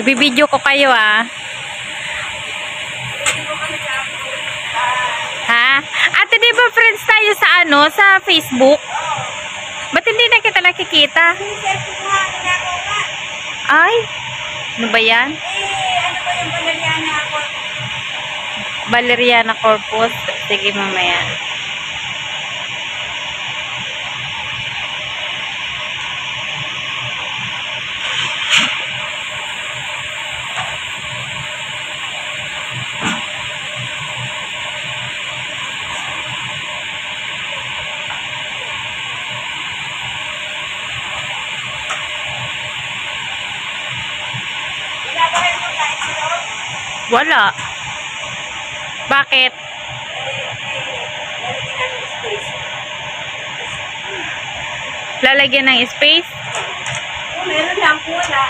Ibibidyo ko kayo ah. Ha? Ate, di ba friends tayo sa ano? Sa Facebook? Ba't hindi na kita nakikita? Ay, ano ba yan? Ano ba yung Valeriana Corpus? Valeriana Corpus. Sige, mamaya. Wala. Bakit? Lalagyan ng space? Meron lang po, wala.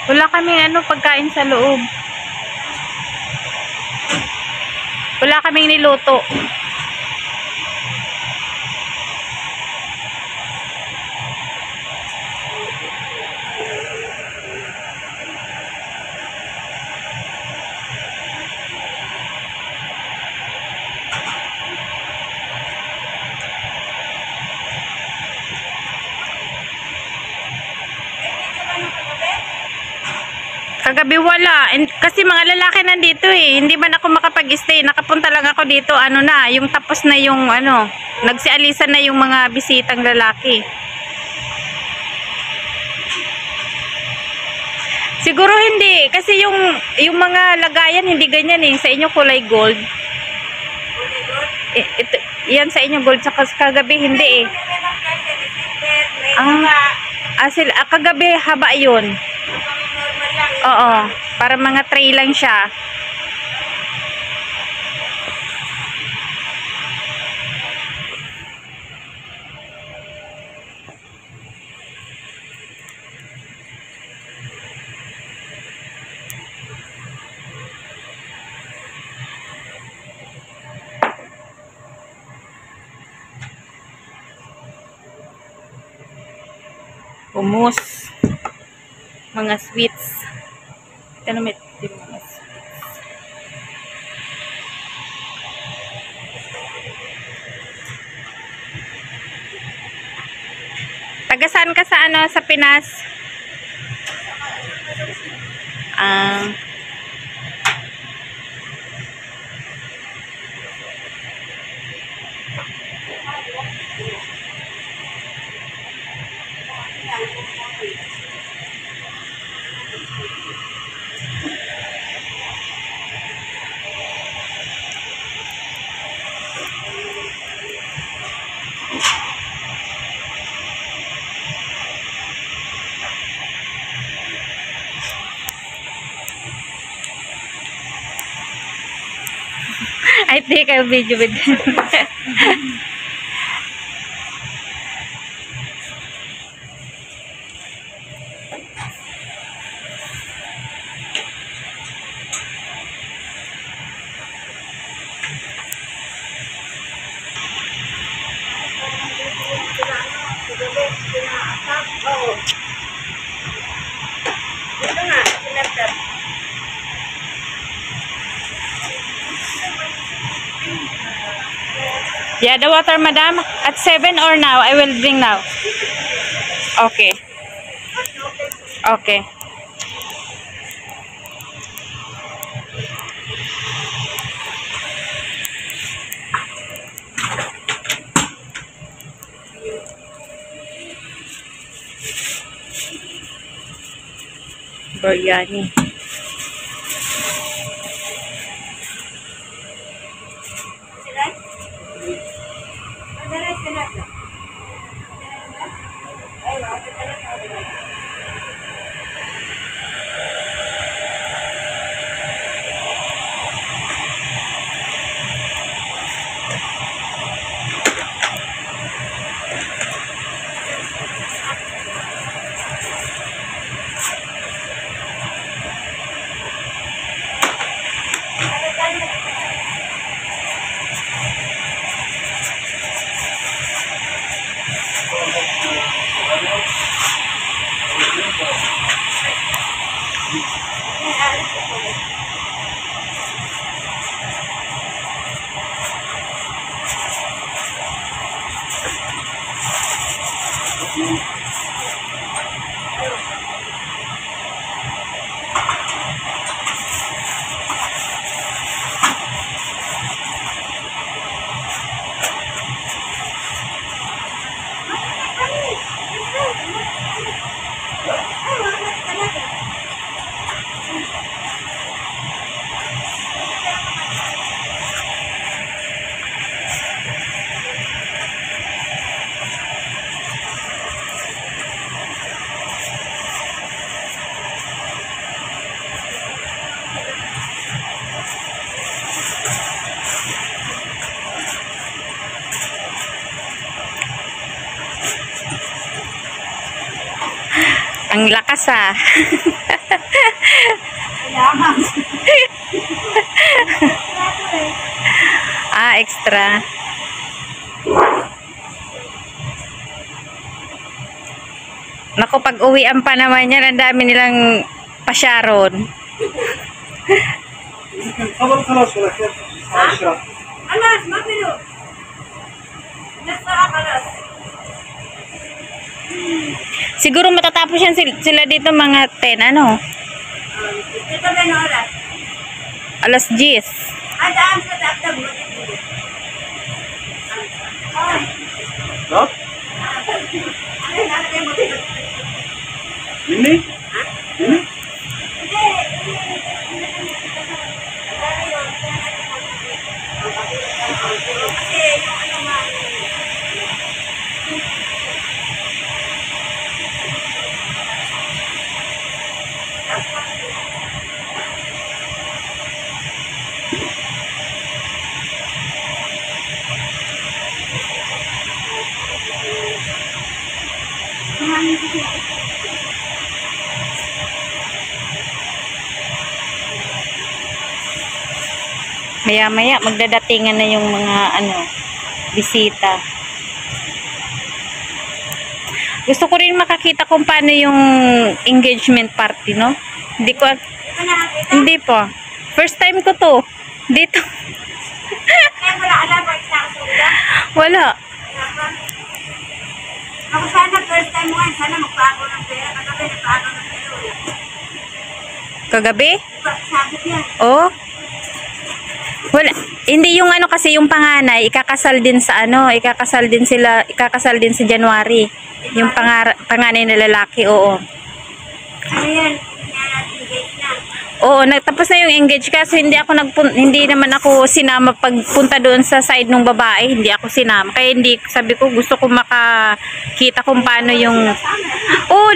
Wala kaming ano, pagkain sa loob. Wala kaming niluto. Kagabi wala. Kasi mga lalaki nandito eh. Hindi man ako makapag-stay. Nakapunta lang ako dito. Ano na, yung tapos na yung ano, nagsialisan na yung mga bisitang lalaki. Siguro hindi. Kasi yung mga lagayan hindi ganyan eh. Sa inyo kulay gold. Ito, yan sa inyo gold. Sa kagabi hindi eh. Kagabi haba yun. Oo, para mga tray lang siya. Humus. Mga sweets. Ito naman yung mga sweets. Taga-saan ka sa ano, sa Pinas? I take a video with them. Yeah, the water, madam. At 7 or now? I will bring now. Okay. Okay. Biryani. Ang lakas ah. Kailangan. Ah, extra. Naku, pag uwian pa naman yan, ang dami nilang pasyaron. خبر خلاص ولا كيف؟ عشرة. خلاص ما في له. نص ساعة خلاص. Siguro matatapos yan sila dito mga 10, ano? Ito ba na oras? Alas 10. Adaan sa tatag mo. Ay. ها؟ Ay, nalagay mo dito. مني؟ مني؟ Maya-maya magdadatingan na yung mga bisita. Gusto ko rin makakita kung paano yung engagement party, no? Hindi po. First time ko to. Dito. Kaya wala alam mo sa sulat. Wala. Ako sana first time mo sana magpago ng pera. Kagabi nagpago ng pera. Kagabi? Sabi niya. Oh. Wala. Hindi yung kasi yung panganay, ikakasal din sa ikakasal din sa January. Yung panganay na lalaki, oo. Ano yan? Engage na. Oo, tapos na yung engage kasi hindi naman ako sinama pagpunta doon sa side ng babae, hindi ako sinama. Kaya sabi ko gusto ko makakita kung paano yung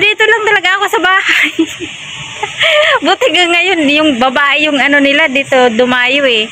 dito lang talaga ako sa bahay. Buti nga ngayon yung babae yung nila dito dumayo eh.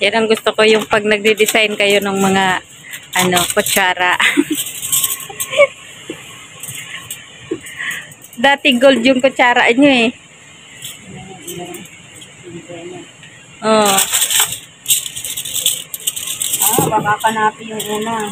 Yan ang gusto ko, yung pag nagde-design kayo ng mga kutsara. Dati gold yung kutsara nyo eh. Oh. Baka kanapin yung una.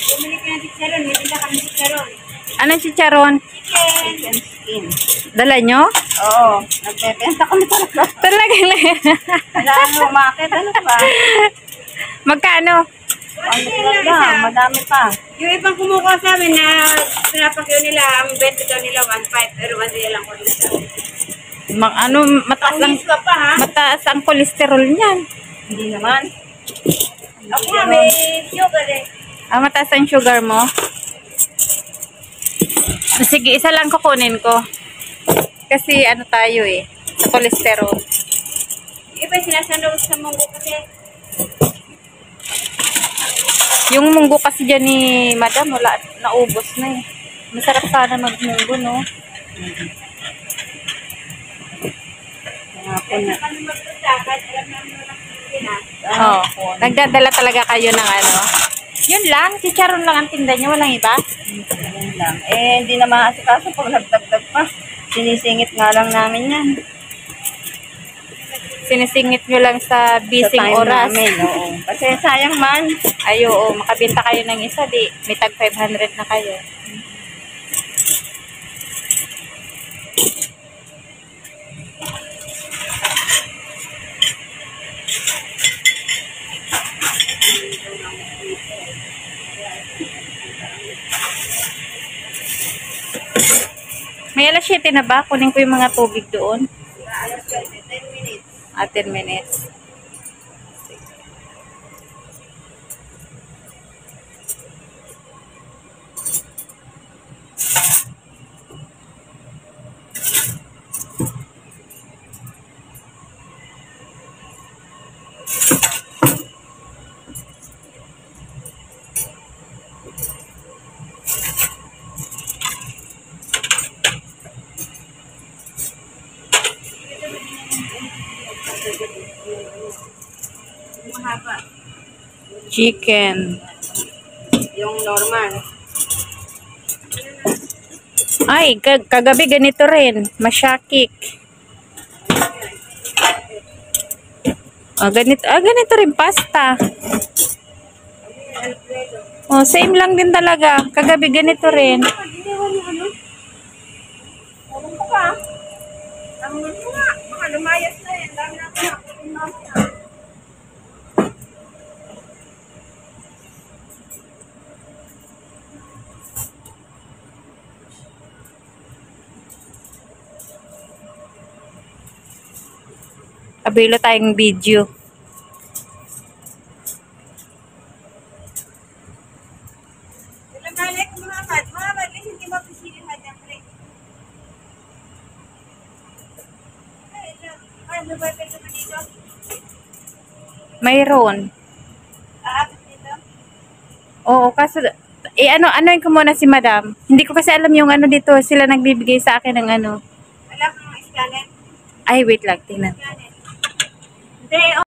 Bumili ka ng chicharon, may tinda kami chicharon. Anong chicharon? Chicken skin. Dala nyo? Oo, nagbebenta kami talaga. Talaga lang. Kailangan umakit, ano ba? Magkano? Ano talaga, madami pa. Yung ibang kumukuha sa amin na pinapakyo nila, ang benta daw nila 1.5, pero 1 lang ko nila. Mataas ang, Pangis ka pa, ha? mataas ang kolesterol niyan. Hindi naman. Ako nga, may sugar eh. Mataas ang sugar mo. Sige, isa lang kukunin ko. Kasi ano tayo eh, sa kolesterol. Iba sinasandok sa munggo kasi. Yung munggo kasi dyan ni Madam, wala, naubos na eh. Masarap sana magmunggo, no? Kaya kami magpagdagat, alam namin walang Pilipinas. Oh, nagdadala talaga kayo ng ano? Yun lang, chicharon lang ang tinda niyo, walang iba? Ganun lang. Eh, hindi na maasikaso pag nagdagdag pa. Sinisingit nga lang namin yan. Sinisingit nyo lang sa bising Sa time oras. namin, oo. Kasi sayang man. Ay, oo, makabenta kayo ng isa, di. May tag 500 na kayo. May alas 7 na ba? Kunin ko yung mga tubig doon. Alas 10 minutes. 10 minutes. Mahaba. Chicken. Yung normal. Ay, kagabi ganito rin. Masyakik. Ganito rin pasta. Oh, same lang din talaga. Kagabi ganito rin. Ginawa niyo ano? Ewan ko pa. Ang gusto nga. Baka lumayas na yan. Dami na kinakunin namin. Abilo tayong video. Ilang balik mga kat. Mga kat, hindi mapisilin na dyan. Ay, may wifi ka ba dito? Mayroon. Aabot dito? Oo, kaso anoin ko muna si Madam. Hindi ko kasi alam yung ano dito. Sila nagbibigay sa akin ng ano. Wala kang scanner? Ay, wait lang. Tingnan. Scanner. Hindi,